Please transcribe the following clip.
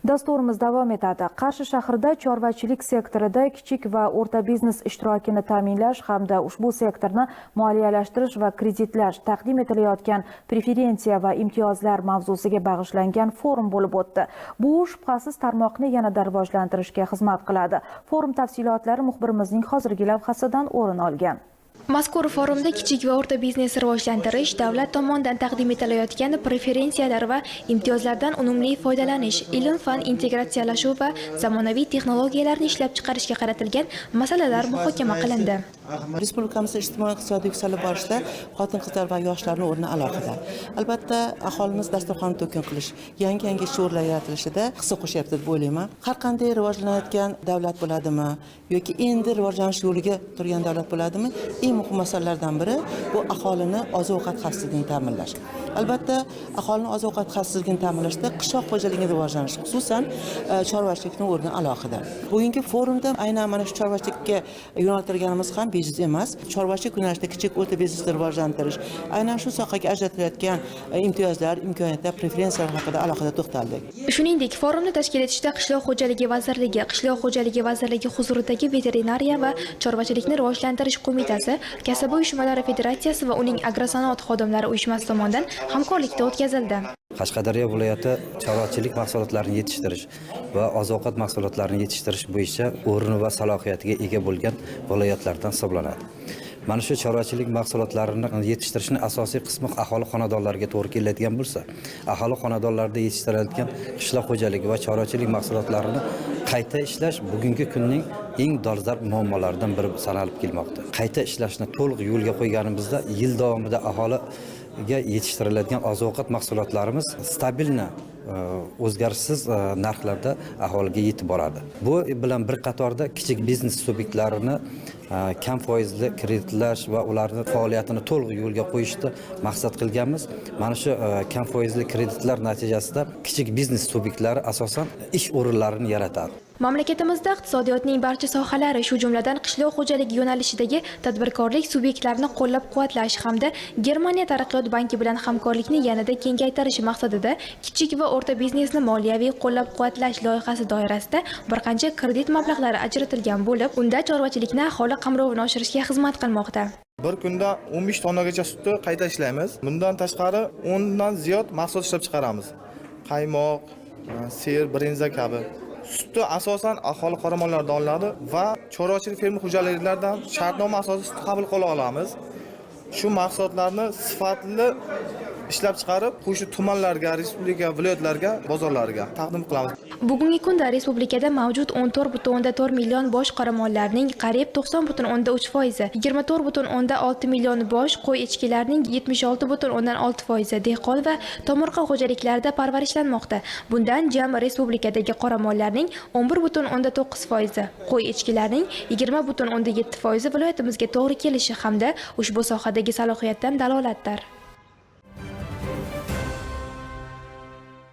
Dasturimiz davom etadi. Qarshi shahrida chorvachilik sektorida kichik va o'rta biznes ishtirokini ta'minlash hamda ushbu sektorni moliyalashtirish va kreditlash taqdim etilayotgan preferensiya va imtiyozlar mavzusiga bag'ishlangan forum bo'lib o'tdi. Bu shubhasiz tarmoqni yanada rivojlantirishga xizmat qiladi. Forum tafsilotlari muxbirimizning hozirgi lavhasidan o'rin olgan. Mazkur forumda kichik va o'rta biznesni rivojlantirish, davlat tomonidan taqdim etilayotgan preferensiyalar va imtiyozlardan unumli foydalanish, ilm-fan integratsiyalashuv va zamonaviy texnologiyalarni ishlab chiqarishga qaratilgan masalalar muhokama qilindi. Respublikamizda ijtimoiy-iqtisodiy yuksalib borishda xotin-qizlar va yoshlarning o'rni alohida. Albatta, aholimiz dasturxonni to'kin qilish, yangi ish o'rinlari yaratilishida hissa qo'shyapti deb o'ylayman. Har qanday rivojlanayotgan davlat bo'ladimi yoki endi rivojlanish yo'liga turgan davlat bo'ladimi? Eng muhim masalalardan biri bu aholini oziq-ovqat xavfsizligini ta'minlash. Albatta, aholini oziq-ovqat xavfsizligini ta'minlashda qishloq xo'jaligini rivojlanish, xususan chorvachilikning o'rni alohida. Bugungi forumda aynan mana shu chorvachilikka yo'naltirganimiz ham bejiz emas. Chorvachilik yo'nalishida kichik o'rta biznesni rivojlantirish, aynan shu sohaga ajratilayotgan imtiyozlar, imkoniyatlar, preferensiyalar haqida alohida to'xtaldik. Shuningdek, forumni tashkil etishda Qishloq xo'jaligi vazirligi, Qishloq xo'jaligi vazirligi huzuridagi veterinariya va chorvachilikni rivojlantirish qo'mitasi, Kasaba uyushmalari federatsiyasi va uning agrosanoat xodimlari uyushmasi tomonidan hamkorlikda o'tkazildi. Qashqadaryo viloyati chorvachilik mahsulotlarini yetishtirish va oziq-ovqat mahsulotlarini yetishtirish bo'yicha o'rni va salohiyatiga ega bo'lgan viloyatlardan hisoblanadi. Mana shu chorvachilik mahsulotlarini yetishtirishning asosiy qismi aholi xonadonlariga to'g'ri keladigan bo'lsa, aholi xonadonlarida yetishtiriladigan qishloq xo'jaligi va chorvachilik mahsulotlarini qayta ishlash bugungi kunning eng dolzarb muammolaridan biri sanalib kelmoqda. Qayta ishlashni to'liq yo'lga qo'yganimizda yil davomida aholiga yetishtiriladigan oziq-ovqat mahsulotlarimiz stabilni o'zgarishsiz narxlarda aholiga yetib boradi. Bu bilan bir qatorda kichik biznes subyektlarini kam foizli kreditlash va ularning faoliyatini to'liq yo'lga qo'yishni maqsad qilganmiz. Mana shu kam foizli kreditlar natijasida kichik biznes subyektlari asosan ish o'rinlarini yaratadi. Mamlakatimizda iqtisodiyotning barcha sohalari, shu jumladan qishloq xo'jaligi yo'nalishidagi tadbirkorlik subyektlarini qo'llab-quvvatlash hamda Germaniya taraqqiyot banki bilan hamkorlikni yanada kengaytirish maqsadida kichik va o'rta biznesni moliyaviy qo'llab-quvvatlash loyihasi doirasida bir qancha kredit mablag'lari ajratilgan bo'lib, unda chorvachilikni aholi qamrovini oshirishga xizmat qilmoqda. Bir kunda 15 tonnagacha sutni qayta ishlaymiz. Bundan tashqari 10 dan ziyod mahsulot ishlab chiqaramiz. Qaymoq, sir, brinza kabi. Sutni asosan aholi qoramollardan olinadi va chorvachilik fermer xo'jaliklaridan shartnoma asosida sut qabul qila olamiz. Shu mahsulotlarni sifatli ishlab chiqarib, qo'shni tumanlarga, respublika, viloyatlarga, bozorlarga taqdim qilamiz. Bugungi kunda respublikada mavjud 14,4 million bosh qoramollarning qariyb 90,3%, 24,6 million bosh qo'y echkilarining 76,6%, dehqon va tomorqa xo'jaliklarida parvarishlanmoqda. Bundan jami respublikadagi qoramollarning 11,9%, qo'y echkilarining 20,7% viloyatimizga to'g'ri kelishi hamda ushbu sohadagi salohiyatdan dalolatdir.